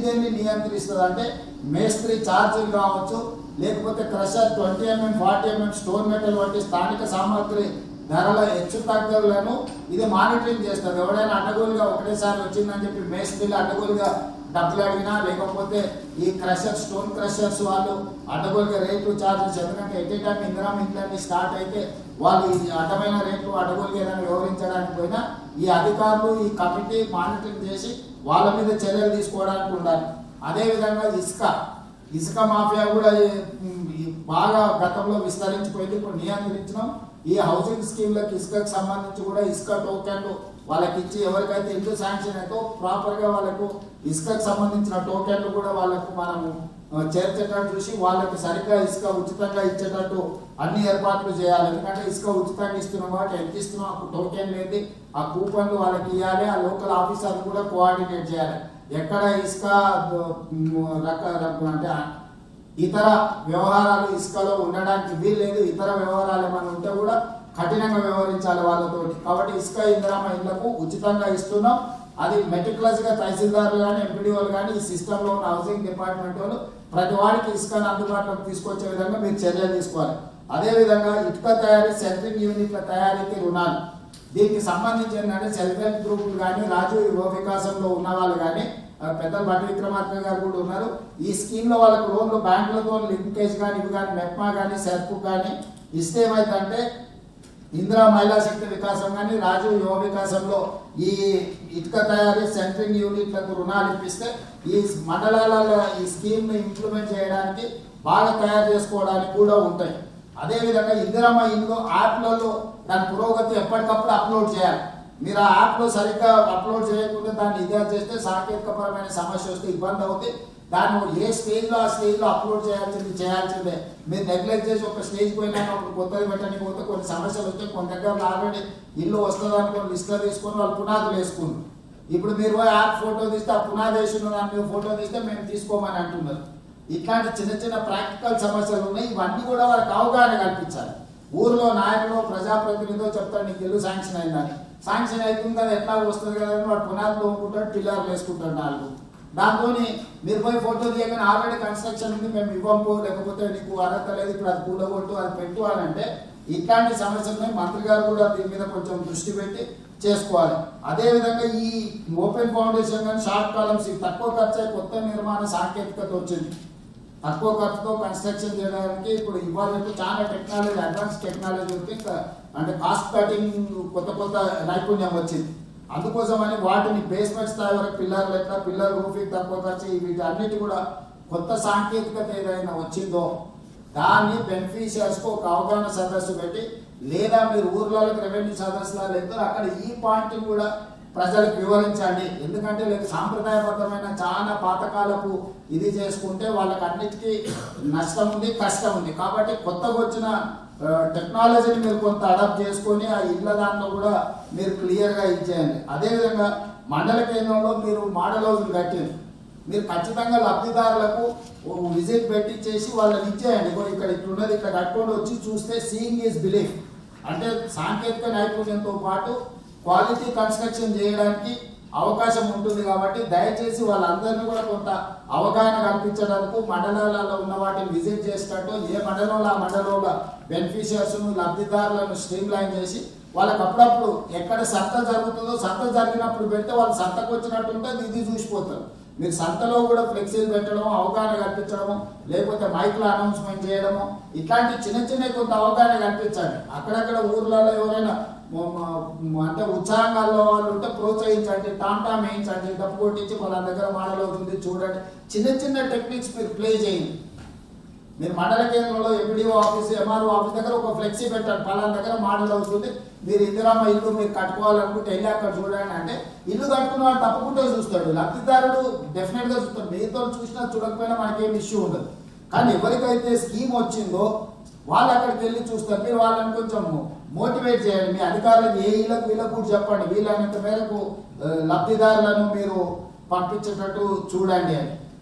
దేన్ని నియంత్రిస్తుంది అంటే మేస్త్రి ఛార్జీలు కావచ్చు, లేకపోతే crusher 20 mm 40 mm stone metal వంటి స్థానిక సామగ్రి ధరల హెచ్చు తగ్గులను ఇది మానిటరింగ్ చేస్తుంది. ఎవడైనా అడ్డగోలుగా ఒకటేసారి వచ్చిందని చెప్పి మేస్త్రీలు అడ్డగోలుగా డబ్బులు అడిగినా, లేకపోతే ఈ క్రషర్ స్టోన్ క్రషర్స్ వాళ్ళు అడ్డగోలుగా రేట్లు ఛార్జెస్, ఎందుకంటే ఎట్ ఏ టైం ఇందిరమ్మ ఇంట్లన్నీ స్టార్ట్ అయితే వాళ్ళు ఈ అడ్డమైన రేట్లు అడ్డగోలుగా ఏదైనా వివరించడానికి పోయినా ఈ అధికారులు ఈ కమిటీ మానిటరింగ్ చేసి వాళ్ళ మీద చర్యలు తీసుకోవడానికి ఉండాలి. అదేవిధంగా ఇసుక మాఫియా కూడా బాగా గతంలో విస్తరించిపోయింది. ఇప్పుడు నియంత్రించడం ఈ హౌసింగ్ స్కీమ్లకు ఇసుకకు సంబంధించి కూడా ఇసుక టోకెన్లు వాళ్ళకి ఇచ్చి ఎవరికైతే ఇల్లు శాంక్షన్ అయితే ప్రాపర్గా వాళ్ళకు ఇసుకకు సంబంధించిన టోకెన్లు కూడా వాళ్ళకు మనము చేర్చేటట్టు చూసి వాళ్ళకి సరిగ్గా ఇసుక ఉచితంగా ఇచ్చేటట్టు అన్ని ఏర్పాట్లు చేయాలి. ఎందుకంటే ఇసుక ఉచితంగా ఇస్తున్నాం కాబట్టి ఎంత ఇస్తున్నాం అప్పుడు టోకెన్ లేదు, ఆ కూపన్లు వాళ్ళకి ఇవ్వాలి. ఆ లోకల్ ఆఫీసర్లు కూడా కోఆర్డినేట్ చేయాలి. ఎక్కడ ఇసుక అంటే ఇతర వ్యవహారాలు ఇసుకలో ఉండడానికి వీల్లేదు, ఇతర వ్యవహారాలు ఏమైనా ఉంటే కూడా కఠినంగా వ్యవహరించాలి వాళ్ళతో. కాబట్టి ఇసుక ఇందిరమ్మ ఇళ్లకు ఉచితంగా ఇస్తున్నాం. అది మెటిక్యులస్గా తహసీల్దార్లు కానీ ఎంపీడీఓలు కానీ ఈ సిస్టంలో ఉన్న హౌసింగ్ డిపార్ట్మెంట్ వాళ్ళు ప్రతి వాడికి ఇసుకను అందుబాటులోకి తీసుకొచ్చే విధంగా మీరు చర్యలు తీసుకోవాలి. అదేవిధంగా ఇటుక తయారీ సెంట్రింగ్ యూనిట్ల తయారీకి రుణాలు, దీనికి సంబంధించి ఏంటంటే సెల్ఫ్ హెల్ప్ గ్రూపులు కానీ రాజీవ్ యువ వికాసంలో ఉన్న వాళ్ళు కానీ పెద్దలు బట్టి విక్రమార్క గారు కూడా ఉన్నారు. ఈ స్కీమ్లో వాళ్ళకు లోన్లు బ్యాంకులతో లింకేజ్ కానీ ఇవి కానీ మెప్మా కానీ సెర్పు కానీ ఇస్తే ఏమైందంటే ఇందిరా మహిళా శక్తి వికాసం కానీ రాజీవ్ యువ వికాసంలో ఈ ఇటుక తయారీ సెంట్రింగ్ యూనిట్లకు రుణాలు ఇప్పిస్తే ఈ మండలాలలో ఈ స్కీమ్ని ఇంప్లిమెంట్ చేయడానికి బాగా తయారు చేసుకోవడానికి కూడా ఉంటాయి. అదేవిధంగా ఇందిరమ్మ ఇల్లు యాప్లలో దాని పురోగతి ఎప్పటికప్పుడు అప్లోడ్ చేయాలి. మీరు ఆ యాప్లో సరిగ్గా అప్లోడ్ చేయకుండా దాన్ని ఇదే చేస్తే సాంకేతికపరమైన సమస్య వస్తే ఇబ్బంది అవుతుంది. దాన్ని ఏ స్టేజ్లో ఆ స్టేజ్లో అప్లోడ్ చేయాల్సిందే. మీరు నెగ్లెక్ట్ చేసి ఒక స్టేజ్ పోయినాక కొత్తది పెట్టడానికి పోతే కొన్ని సమస్యలు వస్తే కొన్ని దగ్గర ఆల్రెడీ ఇల్లు వస్తుంది అనుకోని లిస్ట్లో తీసుకొని వాళ్ళు పునాదులు వేసుకున్నారు. ఇప్పుడు మీరు యాప్ ఫోటో తీస్తే ఆ పునాది వేసిన దాని మీద ఫోటో తీస్తే మేము తీసుకోమని అంటున్నారు. ఇట్లాంటి చిన్న చిన్న ప్రాక్టికల్ సమస్యలు ఉన్నాయి. ఇవన్నీ కూడా వాళ్ళకి అవగాహన కల్పించాలి. ఊర్లో నాయకులు ప్రజాప్రతినిధులు చెప్తారు నీకు ఇల్లు శాంక్షన్ అయిందని. శాంక్షన్ అవుతుంది కదా ఎట్లా వస్తుంది కదా అని వాడు పునాదులు ఒప్పుకుంటాడు, పిల్లర్లు వేసుకుంటాడు 4. దాంతో మీరు పోయి ఫోటో తీయగానే ఆల్రెడీ కన్స్ట్రక్షన్ ఉంది మేము ఇవ్వము, లేకపోతే నీకు అర్హత లేదు ఇప్పుడు అది కూలగొట్టు అది పెట్టు అని అంటే ఇట్లాంటి సమస్యలనే మంత్రి గారు కూడా దీని మీద కొంచెం దృష్టి పెట్టి చేసుకోవాలి. అదేవిధంగా ఈ ఓపెన్ ఫౌండేషన్ కానీ షార్ట్ కాలమ్స్ తక్కువ ఖర్చు కొత్త నిర్మాణ సాంకేతికత వచ్చింది. తక్కువ ఖర్చుతో కన్స్ట్రక్షన్ చేయడానికి ఇప్పుడు ఇవాళ చాలా టెక్నాలజీ అడ్వాన్స్ టెక్నాలజీ ఉంది. అంటే కాస్ట్ కటింగ్ కొత్త నైపుణ్యం వచ్చింది. అందుకోసమని వాటిని బేస్మెంట్ స్థాయి వరకు పిల్లర్లు ఎట్లా పిల్లర్ రూఫింగ్ తక్కువ ఖర్చు వీటి అన్నిటి కూడా కొత్త సాంకేతికత ఏదైనా వచ్చిందో దాన్ని బెనిఫిషియర్స్కు ఒక అవగాహన సదస్సు పెట్టి లేదా మీరు ఊర్లలో రెవెన్యూ సదస్సులా లేదు అక్కడ ఈ పాయింట్ని కూడా ప్రజలకు వివరించండి. ఎందుకంటే లేదు సాంప్రదాయబద్ధమైన చాలా పాతకాలపు ఇది చేసుకుంటే వాళ్ళకి అన్నిటికీ నష్టం ఉంది, కష్టం ఉంది. కాబట్టి కొత్తగా వచ్చిన టెక్నాలజీని మీరు కొంత అడాప్ట్ చేసుకొని ఆ ఇళ్ళ దాంట్లో కూడా మీరు క్లియర్గా ఇచ్చేయండి. అదేవిధంగా మండల కేంద్రంలో మీరు మోడల్ హౌస్లు కట్టారు. మీరు ఖచ్చితంగా లబ్ధిదారులకు విజిట్ పెట్టి చేసి వాళ్ళని ఇచ్చేయండి. ఇక్కడ ఇట్లున్నది ఇక్కడ కట్టుకొని వచ్చి చూస్తే సీయింగ్ ఈజ్ బిలీఫ్. అంటే సాంకేతిక నైపుణ్యంతో పాటు క్వాలిటీ కన్స్ట్రక్షన్ చేయడానికి అవకాశం ఉంటుంది. కాబట్టి దయచేసి వాళ్ళందరినీ కూడా కొంత అవగాహన కల్పించడానికి మండలాలలో ఉన్న వాటిని విజిట్ చేసినట్టు ఏ మండలంలో ఆ మండలంలో బెనిఫిషియర్స్ను లబ్ధిదారులను స్ట్రీమ్ లైన్ చేసి వాళ్ళకి అప్పుడప్పుడు ఎక్కడ సంత జరుగుతుందో సంత జరిగినప్పుడు పెడితే వాళ్ళు సంతకు వచ్చినట్టు ఉంటుంది, ఇది చూసిపోతారు. మీరు సంతలో కూడా ఫ్లెక్సీలు పెట్టడము, అవగాహన కల్పించడము, లేకపోతే మైక్లో అనౌన్స్మెంట్ చేయడము, ఇట్లాంటి చిన్న కొంత అవగాహన కల్పించండి. అక్కడక్కడ ఊర్లలో ఎవరైనా అంటే ఉత్సాహంగా వాళ్ళు ఉంటే ప్రోత్సహించండి, టామ్ వేయించండి, డబ్బు కొట్టించి వాళ్ళ దగ్గర మోడల్ అవుతుంది చూడండి. చిన్న టెక్నిక్స్ మీరు ప్లే చేయండి. మీరు మండల కేంద్రంలో ఎంపీడీఓ ఆఫీస్ ఎంఆర్ఓ ఆఫీస్ దగ్గర ఒక ఫ్లెక్సీ పెట్టండి, పలానా దగ్గర మోడల్ అవుతుంది, మీరు ఇందిరమ్మ ఇల్లు మీరు కట్టుకోవాలనుకుంటే వెళ్ళి అక్కడ చూడండి అంటే ఇల్లు కట్టుకున్న వాడు తప్పకుండా చూస్తాడు. లబ్ధిదారుడు డెఫినెట్గా చూస్తాడు. మీతో చూసినా చూడకపోయినా మనకేం ఇష్యూ ఉండదు. కానీ ఎవరికైతే స్కీమ్ వచ్చిందో వాళ్ళు అక్కడికి వెళ్ళి చూస్తారు. మీరు వాళ్ళని కొంచెం మోటివేట్ చేయండి. మీ అధికారులకు ఏ ఇళ్ళకు వీళ్ళకు కూడా చెప్పండి, వీలైనంత మేరకు లబ్ధిదారులను మీరు పంపించేటట్టు చూడండి అని.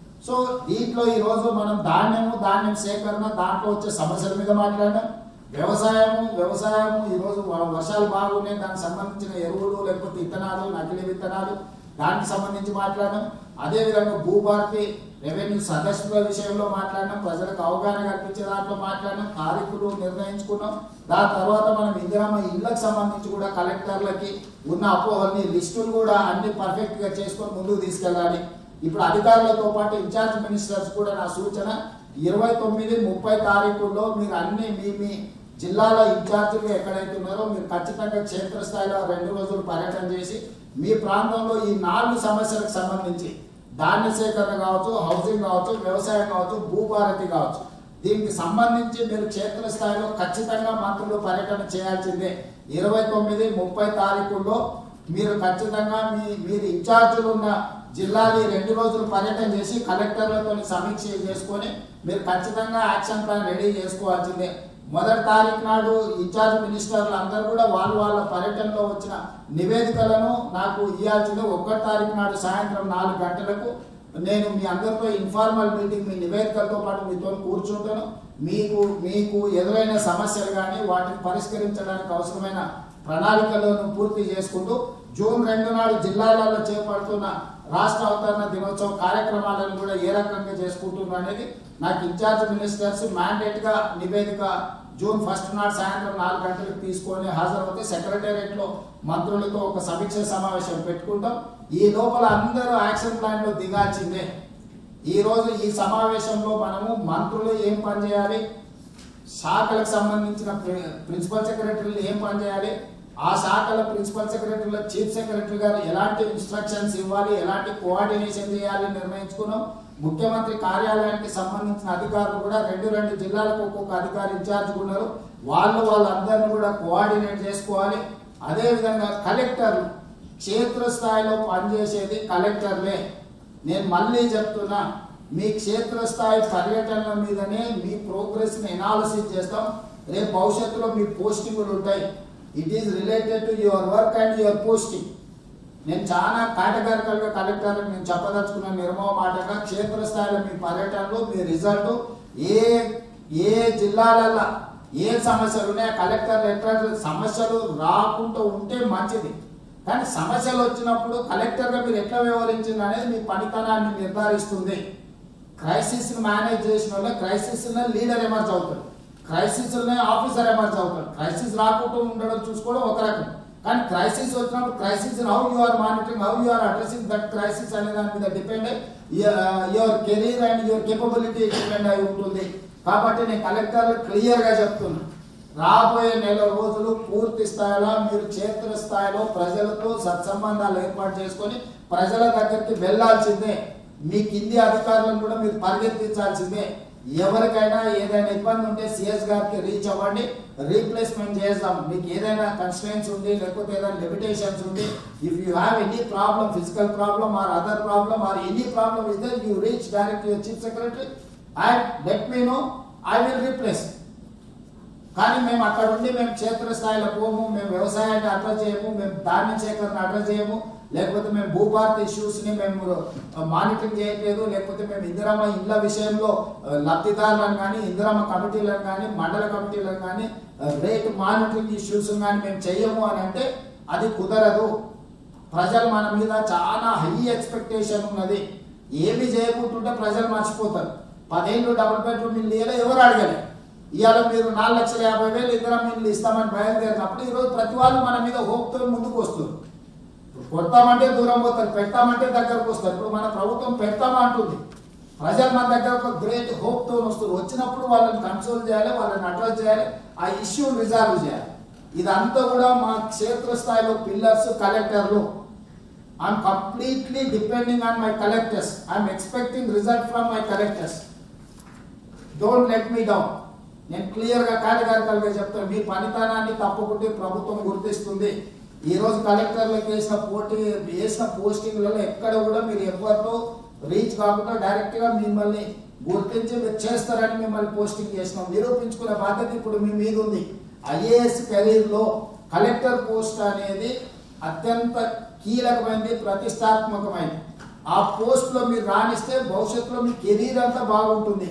సో దీంట్లో ఈరోజు మనం ధాన్యం సేకరణ దాంట్లో వచ్చే సమస్యల మీద మాట్లాడాం. వ్యవసాయము ఈరోజు వర్షాలు బాగున్నాయి, దానికి సంబంధించిన ఎరువులు లేకపోతే విత్తనాలు, నకిలీ విత్తనాలు దానికి సంబంధించి మాట్లాడాం. అదేవిధంగా భూభారతి రెవెన్యూ సదస్సుల విషయంలో మాట్లాడినాం, ప్రజలకు అవగాహన కల్పించే దాంట్లో మాట్లాడినాం, తారీఖులు నిర్ణయించుకున్నాం. దాని తర్వాత మనం ఇందిరమ్మ ఇళ్లకు సంబంధించి కూడా కలెక్టర్లకి ఉన్న అపోహల్ని లిస్టులు కూడా అన్ని పర్ఫెక్ట్గా చేసుకొని ముందుకు తీసుకెళ్ళాలి. ఇప్పుడు అధికారులతో పాటు ఇన్ఛార్జ్ మినిస్టర్స్ కూడా నా సూచన 29, 30 తారీఖుల్లో మీరు అన్ని మీ జిల్లాల ఇన్ఛార్జీలు ఎక్కడైతే ఉన్నారో మీరు ఖచ్చితంగా క్షేత్రస్థాయిలో 2 రోజులు పర్యటన చేసి మీ ప్రాంతంలో ఈ 4 సమస్యలకు సంబంధించి ధాన్య సేకరణ కావచ్చు, హౌసింగ్ కావచ్చు, వ్యవసాయం కావచ్చు, భూభారతి కావచ్చు, దీనికి సంబంధించి మీరు క్షేత్రస్థాయిలో ఖచ్చితంగా మంత్రులు పర్యటన చేయాల్సిందే. 29, 30 తారీఖుల్లో మీరు ఖచ్చితంగా మీరు ఇన్ఛార్జీలు ఉన్న జిల్లాని 2 రోజులు పర్యటన చేసి కలెక్టర్లతో సమీక్ష చేసుకొని మీరు ఖచ్చితంగా యాక్షన్ ప్లాన్ రెడీ చేసుకోవాల్సిందే. 1వ తారీఖు నాడు ఇన్ఛార్జ్ మినిస్టర్లు అందరూ కూడా వాళ్ళ పర్యటనలో వచ్చిన నివేదికలను నాకు ఇవ్వాల్సిందే. 1వ తారీఖు నాడు సాయంత్రం 4 గంటలకు నేను మీ అందరితో ఇన్ఫార్మల్ మీటింగ్ మీ నివేదికలతో పాటు మీతో కూర్చుంటాను. మీకు ఎదురైన సమస్యలు కానీ వాటిని పరిష్కరించడానికి అవసరమైన ప్రణాళికలను పూర్తి చేసుకుంటూ జూన్ 2 నాడు జిల్లాలలో చేపడుతున్న రాష్ట్ర అవతరణ దినోత్సవ కార్యక్రమాలను కూడా ఏ రకంగా చేసుకుంటున్నారు అనేది నాకు ఇన్ఛార్జ్ మినిస్టర్స్ మ్యాండేట్గా నివేదిక జూన్ 1 నాడు సాయంత్రం 4 గంటలకు తీసుకొని హాజరవుతే సెక్రటేరియట్లో మంత్రులతో ఒక సమీక్ష సమావేశం పెట్టుకుంటాం. ఈ లోపల అందరూ యాక్షన్ ప్లాన్లో దిగాల్సిందే. ఈరోజు ఈ సమావేశంలో మనము మంత్రులు ఏం పని చేయాలి, శాఖలకు సంబంధించిన ప్రిన్సిపల్ సెక్రటరీలు ఏం పని చేయాలి, ఆ శాఖల ప్రిన్సిపల్ సెక్రటరీల చీఫ్ సెక్రటరీ గారు ఎలాంటి ఇన్స్ట్రక్షన్స్ ఇవ్వాలి, ఎలాంటి కోఆర్డినేషన్ చేయాలి నిర్ణయించుకున్నాం. ముఖ్యమంత్రి కార్యాలయానికి సంబంధించిన అధికారులు కూడా రెండు జిల్లాలకు ఒక్కొక్క అధికారి ఇన్ఛార్జ్ ఉన్నారు. వాళ్ళందరినీ కూడా కోఆర్డినేట్ చేసుకోవాలి. అదేవిధంగా కలెక్టర్లు క్షేత్రస్థాయిలో పనిచేసేది కలెక్టర్లే. నేను మళ్ళీ చెప్తున్నా, మీ క్షేత్రస్థాయి పర్యటనల మీదనే మీ ప్రోగ్రెస్ని ఎనాలిసిస్ చేస్తాం. రేపు భవిష్యత్తులో మీ పోస్టింగులు ఉంటాయి. It is related to your work and your posting. నేను చాలా కేటగారికల్గా కలెక్టర్లకు నేను చెప్పదలుచుకున్న నిర్మమాటంగా క్షేత్రస్థాయిలో మీ పర్యటనలు, మీ రిజల్ట్, ఏ జిల్లాలలో ఏ సమస్యలు ఉన్నాయో కలెక్టర్లు ఎట్లా సమస్యలు రాకుండా ఉంటే మంచిది. కానీ సమస్యలు వచ్చినప్పుడు కలెక్టర్గా మీరు ఎట్లా వ్యవహరించింది అనేది మీ పనితనాన్ని నిర్ధారిస్తుంది. క్రైసిస్ని మేనేజ్ చేసిన వాళ్ళే క్రైసిస్లో లీడర్ ఎమర్జ్ అవుతాడు, క్రైసిస్లోనే ఆఫీసర్ ఎమర్జ్ అవుతాడు. క్రైసిస్ రాకుండా ఉండడం చూసుకోవడం ఒక రకం, కానీ క్రైసిస్ వచ్చినప్పుడు crisis how you are monitoring, how you are addressing that crisis అనే దాని మీద depend your career and your capability depend అయి ఉంటుంది. కాబట్టి నేను కలెక్టర్లు క్లియర్గా చెప్తున్నా, రాబోయే నెల రోజులు పూర్తి స్థాయిలో మీరు క్షేత్రస్థాయిలో ప్రజలతో సత్సంబంధాలు ఏర్పాటు చేసుకొని ప్రజల దగ్గరికి వెళ్లాల్సిందే. మీ కింది అధికారులను కూడా మీరు పరిగెత్తించాల్సిందే. ఎవరికైనా ఏదైనా ఇబ్బంది ఉంటే సిఎస్ గారికి రీచ్ అవ్వండి, రీప్లేస్మెంట్ చేద్దాం. మీకు ఏదైనా కన్స్ట్రెయిన్స్ ఉంది, లేకపోతే ఏదైనా లిమిటేషన్స్ ఉంది, if you have any problem, physical problem or other problem or any problem is there, you reach direct your chief secretary and let me know, I will replace. కానీ మేము అక్కడ ఉండి మేము క్షేత్రస్థాయిలో పోము, మేము వ్యవసాయాన్ని అడ్రస్ చేయము, మేము ధాన్య సేకరణ అడ్రస్ చేయము, లేకపోతే మేము భూభారతి ఇష్యూస్ని మేము మానిటరింగ్ చేయట్లేదు, లేకపోతే మేము ఇందిరమ్మ ఇండ్ల విషయంలో లబ్ధిదారులను కానీ ఇందిరమ్మ కమిటీలను కానీ మండల కమిటీలను కానీ రేట్ మానిటరింగ్ ఇష్యూస్ కానీ మేము చెయ్యము అని అంటే అది కుదరదు. ప్రజలు మన మీద చాలా హై ఎక్స్పెక్టేషన్ ఉన్నది. ఏమి చేయకుంటుంటే ప్రజలు మర్చిపోతారు. 10 ఏళ్ళు డబుల్ బెడ్రూమ్ ఇల్లు ఇవ్వలే, ఎవరు అడగలే. ఇవాళ మీరు 4,50,000 ఇందిరమ్మ ఇల్లు ఇస్తామని బయలుదేరినప్పుడు ఈరోజు ప్రతి వాళ్ళు మన మీద హోప్తో ముందుకు వస్తారు. కొడతామంటే దూరం పోతారు, పెడతామంటే దగ్గరకు వస్తారు. ఇప్పుడు మన ప్రభుత్వం పెడతామంటుంది, ప్రజలు మన దగ్గర ఒక గ్రేట్ హోప్తో వస్తారు. వచ్చినప్పుడు వాళ్ళని కంట్రోల్ చేయాలి, వాళ్ళని అడ్రస్ చేయాలి, ఆ ఇష్యూ రిజాల్వ్ చేయాలి. ఇదంతా కూడా మా క్షేత్రస్థాయిలో పిల్లర్స్ కలెక్టర్లు. I'm completely depending on my collectors. I'm expecting result from my collectors. Don't let me down. నేను క్లియర్గా కేటగారికల్గా చెప్తాను, మీ పనితనాన్ని తప్పకుంటే ప్రభుత్వం గుర్తిస్తుంది. ఈరోజు కలెక్టర్లకు వేసిన పోస్టింగ్లలో ఎక్కడ కూడా మీరు ఎవరితో రీచ్ కాకుండా డైరెక్ట్గా మిమ్మల్ని గుర్తించి మీరు చేస్తారని మిమ్మల్ని పోస్టింగ్ చేసినాం. నిరూపించుకునే బాధ్యత ఇప్పుడు మీ మీద ఉంది. ఐఏఎస్ కెరీర్లో కలెక్టర్ పోస్ట్ అనేది అత్యంత కీలకమైనది, ప్రతిష్టాత్మకమైనది. ఆ పోస్ట్లో మీరు రాణిస్తే భవిష్యత్తులో మీ కెరీర్ అంతా బాగుంటుంది.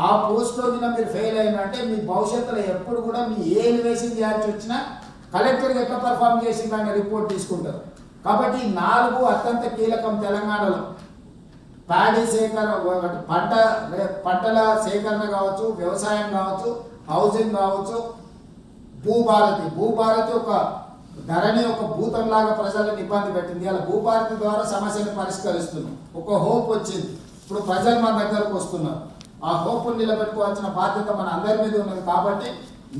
ఆ పోస్ట్లో మీరు ఫెయిల్ అయినంటే మీ భవిష్యత్తులో ఎప్పుడు కూడా మీ ఏ ఎలివేషన్ చేయాల్సి వచ్చినా కలెక్టర్కి ఎట్లా పర్ఫామ్ చేసిందని రిపోర్ట్ తీసుకుంటారు. కాబట్టి 4 అత్యంత కీలకం తెలంగాణలో. ప్యాడీ సేకరణ, పంటల సేకరణ కావచ్చు, వ్యవసాయం కావచ్చు, హౌసింగ్ కావచ్చు, భూభారతి ఒక ధరణి ఒక భూతంలాగా ప్రజలను ఇబ్బంది పెట్టింది. అలా భూభారతి ద్వారా సమస్యను పరిష్కరిస్తున్నాం. ఒక హోప్ వచ్చింది. ఇప్పుడు ప్రజలు మన దగ్గరకు వస్తున్నారు. ఆ హోప్ను నిలబెట్టుకోవాల్సిన బాధ్యత మన అందరి మీద ఉన్నది. కాబట్టి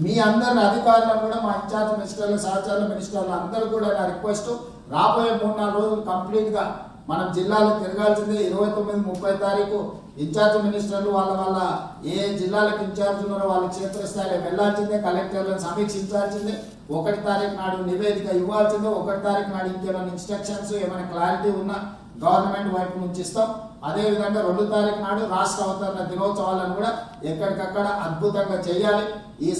మీ అందరి అధికారులను కూడా మా ఇన్ఛార్జ్ మినిస్టర్లు, సహచార మినిస్టర్లు అందరూ కూడా నా రిక్వెస్ట్, రాబోయే 3-4 రోజులు కంప్లీట్గా మనం జిల్లాలో తిరగాల్సిందే. 29-30 తారీఖు ఇన్ఛార్జ్ మినిస్టర్లు వాళ్ళ ఏ జిల్లాలకు ఇన్ఛార్జ్ ఉన్నారో వాళ్ళ క్షేత్రస్థాయిలో వెళ్లాల్సిందే, కలెక్టర్లను సమీక్షించాల్సిందే. 1 తారీఖు నాడు నివేదిక ఇవ్వాల్సిందే. 1 తారీఖు నాడు ఇంకేమైనా ఇన్స్ట్రక్షన్స్ ఏమైనా క్లారిటీ ఉన్నా గవర్నమెంట్ వైపు నుంచి ఇస్తాం. అదేవిధంగా 2 తారీఖు నాడు రాష్ట్ర అవతరణ దినోత్సవాలను కూడా ఎక్కడికక్కడ అద్భుతంగా చేయాలి. ఈ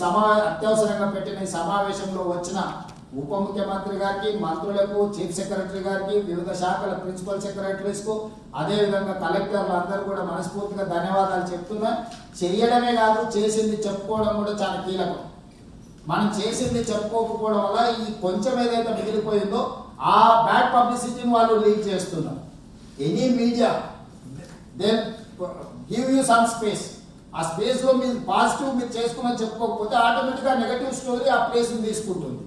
అత్యవసరంగా పెట్టిన ఈ సమావేశంలో వచ్చిన ఉప ముఖ్యమంత్రి గారికి, మంత్రులకు, చీఫ్ సెక్రటరీ గారికి, వివిధ శాఖల ప్రిన్సిపల్ సెక్రటరీస్కు, అదేవిధంగా కలెక్టర్లు అందరూ కూడా మనస్ఫూర్తిగా ధన్యవాదాలు చెప్తున్నా. చేయడమే కాదు, చేసింది చెప్పుకోవడం కూడా చాలా కీలకం. మనం చేసింది చెప్పుకోకపోవడం వల్ల ఈ కొంచెం ఏదైతే మిగిలిపోయిందో ఆ బ్యాడ్ పబ్లిసిటీని వాళ్ళు లీక్ చేస్తున్నారు. Any media then give you some space. ఆ స్పేస్లో మీరు పాజిటివ్ మీరు చేసుకుని చెప్పుకోకపోతే ఆటోమేటిక్గా నెగటివ్ స్టోరీ ఆ ప్లేస్ని తీసుకుంటుంది.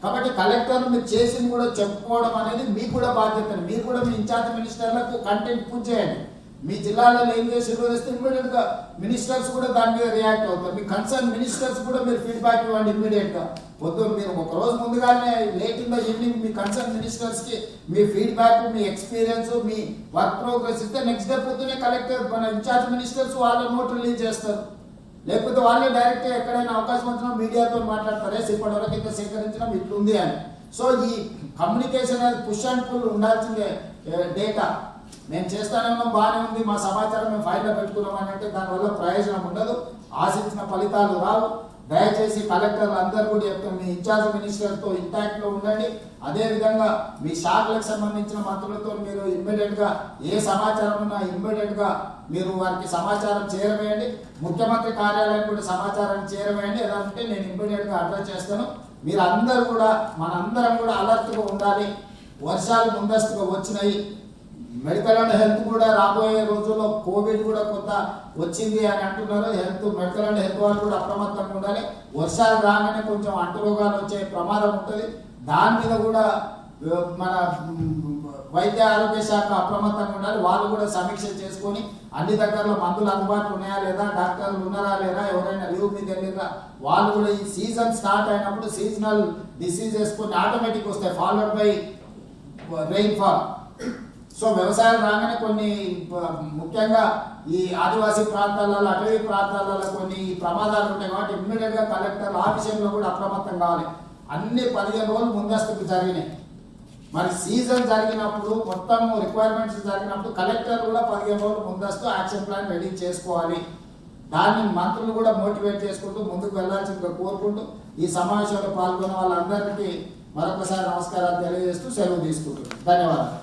కాబట్టి కలెక్టర్లు మీరు చేసింది కూడా చెప్పుకోవడం అనేది మీకు కూడా బాధ్యత. మీరు కూడా మీ ఇన్ఛార్జ్ మినిస్టర్లకు కంటెంట్ పూర్తి చేయండి. మీ జిల్లాలో ఏం చేసి వస్తే ఇమ్మీడియట్ గా మినిస్టర్స్ కూడా దాని మీద రియాక్ట్ అవుతారు. మీ కన్సర్న్ మినిస్టర్స్ కూడా మీరు ఫీడ్బ్యాక్ ఇవ్వండి ఇమ్మీడియట్ గా. పొద్దున్న మీరు ఒక రోజు ముందుగానే late in the evening me concern ministers కి మీ ఫీడ్బ్యాక్, మీ ఎక్స్పీరియన్స్, మీ వర్క్ ప్రోగ్రెస్ ఇస్తే నెక్స్ట్ డే పొద్దునే కలెక్టర్ మన ఇన్ఛార్జ్ మినిస్టర్స్ వాళ్ళ నోట్ రిలీజ్ చేస్తారు. లేకపోతే వాళ్ళే డైరెక్ట్ ఎక్కడైనా అవకాశం వచ్చినా మీడియాతో మాట్లాడతారు, ఇప్పటివరకు ఇంత సేకరించడం ఇట్లుంది అని. సో ఈ కమ్యూనికేషన్ అనేది పుష్ అండ్ పుల్ ఉండాల్సిందే. డేటా మేము చేస్తానే ఉన్నాం, బాగానే ఉంది, మా సమాచారం మేము ఫైల్లో పెట్టుకున్నాం అని అంటే దానివల్ల ప్రయోజనం ఉండదు, ఆశించిన ఫలితాలు రావు. దయచేసి కలెక్టర్లు అందరూ కూడా చెప్తాం, మీ ఇన్ఛార్జ్ మినిస్టర్తో ఇంటాక్ట్లో ఉండండి. అదేవిధంగా మీ శాఖలకు సంబంధించిన మంత్రులతో మీరు ఇమ్మీడియట్గా ఏ సమాచారం ఉన్నా ఇమ్మీడియట్గా మీరు వారికి సమాచారం చేరవేయండి. ముఖ్యమంత్రి కార్యాలయం కూడా సమాచారం చేరవేయండి. ఏదంటే నేను ఇమ్మీడియట్గా అడ్రస్ చేస్తాను. మీరు అందరూ కూడా మనందరం కూడా అలర్ట్గా ఉండాలి. వర్షాలు ముందస్తుగా వచ్చినాయి. మెడికల్ అండ్ హెల్త్ కూడా రాబోయే రోజుల్లో కోవిడ్ కూడా కొంత వచ్చింది అని అంటున్నారు. మెడికల్ అండ్ హెల్త్ వాళ్ళు కూడా అప్రమత్తంగా ఉండాలి. వర్షాలు రాగానే కొంచెం అంటురోగాలు వచ్చే ప్రమాదం ఉంటుంది. దాని మీద కూడా మన వైద్య ఆరోగ్య శాఖ అప్రమత్తంగా ఉండాలి. వాళ్ళు కూడా సమీక్ష చేసుకొని అన్ని దగ్గరలో మందులు అందుబాటులో ఉన్నాయా లేదా, డాక్టర్లు ఉన్నారా లేదా, ఎవరైనా లీవ్ మీద వెళ్ళిరా, వాళ్ళు కూడా ఈ సీజన్ స్టార్ట్ అయినప్పుడు సీజనల్ డిసీజెస్ కొన్ని ఆటోమేటిక్ వస్తాయి ఫాలోడ్ బై రెయిన్ఫాల్. సో వ్యవసాయం రాగానే కొన్ని ముఖ్యంగా ఈ ఆదివాసీ ప్రాంతాలలో, అటవీ ప్రాంతాలలో కొన్ని ప్రమాదాలు ఉంటాయి కాబట్టి ఇమ్మీడియట్గా కలెక్టర్లు ఆ విషయంలో కూడా అప్రమత్తం కావాలి. అన్ని 15 రోజులు ముందస్తుకు జరిగినాయి. మరి సీజన్ జరిగినప్పుడు మొత్తం రిక్వైర్మెంట్స్ జరిగినప్పుడు కలెక్టర్ కూడా 15 రోజులు ముందస్తు యాక్షన్ ప్లాన్ రెడీ చేసుకోవాలి. దాన్ని మంత్రులు కూడా మోటివేట్ చేసుకుంటూ ముందుకు వెళ్లాల్సిందిగా కోరుకుంటూ ఈ సమావేశంలో పాల్గొన్న వాళ్ళందరికీ మరొకసారి నమస్కారాలు తెలియజేస్తూ సెలవు తీసుకుంటున్నాను. ధన్యవాదాలు.